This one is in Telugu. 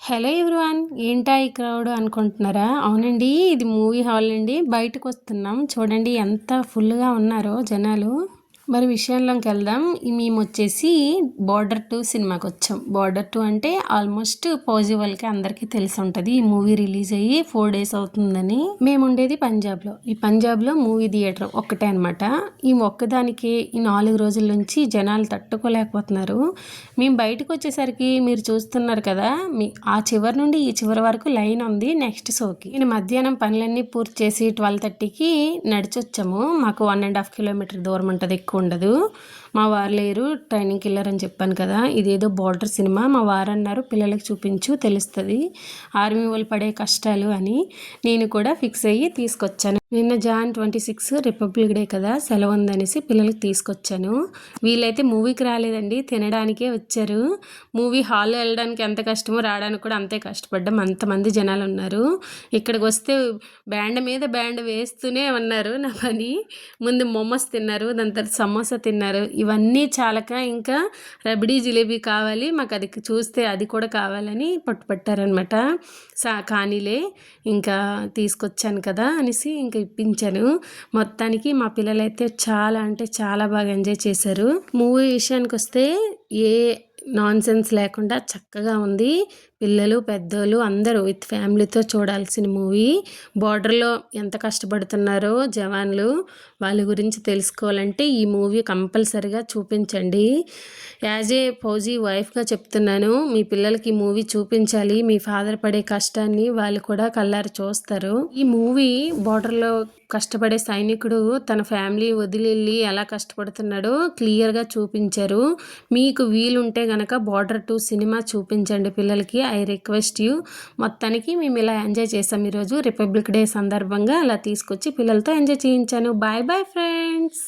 హలో ఎవ్రీవన్, ఏంటా ఈ క్రౌడ్ అనుకుంటున్నారా? అవునండి, ఇది మూవీ హాల్ అండి. బయటకు వస్తున్నాం, చూడండి ఎంత ఫుల్గా ఉన్నారో జనాలు. మరి విషయంలోకి వెళ్దాం. మేము వచ్చేసి బార్డర్ 2 సినిమాకి వచ్చాం. బార్డర్ 2 అంటే ఆల్మోస్ట్ పాజిబుల్కి అందరికీ తెలిసి ఉంటుంది. ఈ మూవీ రిలీజ్ అయ్యి 4 days అవుతుందని. మేము ఉండేది పంజాబ్లో. ఈ పంజాబ్లో మూవీ థియేటర్ ఒక్కటే అనమాట. ఈ ఒక్కదానికి ఈ 4 రోజుల నుంచి జనాలు తట్టుకోలేకపోతున్నారు. మేము బయటకు వచ్చేసరికి మీరు చూస్తున్నారు కదా, ఆ చివరి నుండి ఈ చివరి వరకు లైన్ ఉంది నెక్స్ట్ షోకి. నేను మధ్యాహ్నం పనులన్నీ పూర్తి చేసి 12:30కి నడిచొచ్చాము. మాకు 1.5 kilometer దూరం ఉంటుంది, ఎక్కువ ఉండదు. మా వారు లేరు, ట్రైనింగ్కి వెళ్ళారని చెప్పాను కదా. ఇదేదో బార్డర్ సినిమా. మా వారు అన్నారు పిల్లలకి చూపించు, తెలుస్తుంది ఆర్మీ వాళ్ళు పడే కష్టాలు అని. నేను కూడా ఫిక్స్ అయ్యి తీసుకొచ్చాను. నిన్న Jan 26 రిపబ్లిక్ డే కదా, సెలవు ఉందనేసి పిల్లలకి తీసుకొచ్చాను. వీళ్ళైతే మూవీకి రాలేదండి, తినడానికే వచ్చారు. మూవీ హాల్లో వెళ్ళడానికి ఎంత కష్టమో రావడానికి కూడా అంతే కష్టపడ్డాం. అంతమంది జనాలు ఉన్నారు. ఇక్కడికి వస్తే బ్యాండ్ మీద బ్యాండ్ వేస్తూనే ఉన్నారు. నా పని ముందు మోమోస్ తిన్నారు, దాని తర్వాత సమోసా తిన్నారు. ఇవన్నీ చాలక ఇంకా రబడీ జిలేబీ కావాలి మాకు, అది చూస్తే అది కూడా కావాలని పట్టుపట్టారనమాట. కానీలే ఇంకా తీసుకొచ్చాను కదా అనేసి ఇంకా ఇప్పించాను. మొత్తానికి మా పిల్లలైతే చాలా అంటే చాలా బాగా ఎంజాయ్ చేశారు. మూవీ విషయానికి వస్తే ఏ నాన్ సెన్స్ లేకుండా చక్కగా ఉంది. పిల్లలు పెద్దోళ్ళు అందరూ విత్ ఫ్యామిలీతో చూడాల్సిన మూవీ. బార్డర్లో ఎంత కష్టపడుతున్నారో జవాన్లు, వాళ్ళ గురించి తెలుసుకోవాలంటే ఈ మూవీ కంపల్సరిగా చూపించండి. యాజ్ ఏ ఫౌజీ వైఫ్గా చెప్తున్నాను, మీ పిల్లలకి ఈ మూవీ చూపించాలి. మీ ఫాదర్ పడే కష్టాన్ని వాళ్ళు కూడా కళ్ళారు చూస్తారు. ఈ మూవీ బార్డర్లో కష్టపడే సైనికుడు తన ఫ్యామిలీ వదిలి ఎలా కష్టపడుతున్నాడో క్లియర్గా చూపించారు. మీకు వీలుంటే గనక బార్డర్ 2 సినిమా చూపించండి పిల్లలకి. I request you. మొత్తానికి మేము ఇలా ఎంజాయ్ చేసాం. ఈరోజు రిపబ్లిక్ డే సందర్భంగా అలా తీసుకొచ్చి పిల్లలతో ఎంజాయ్ చేయించాను. Bye bye friends.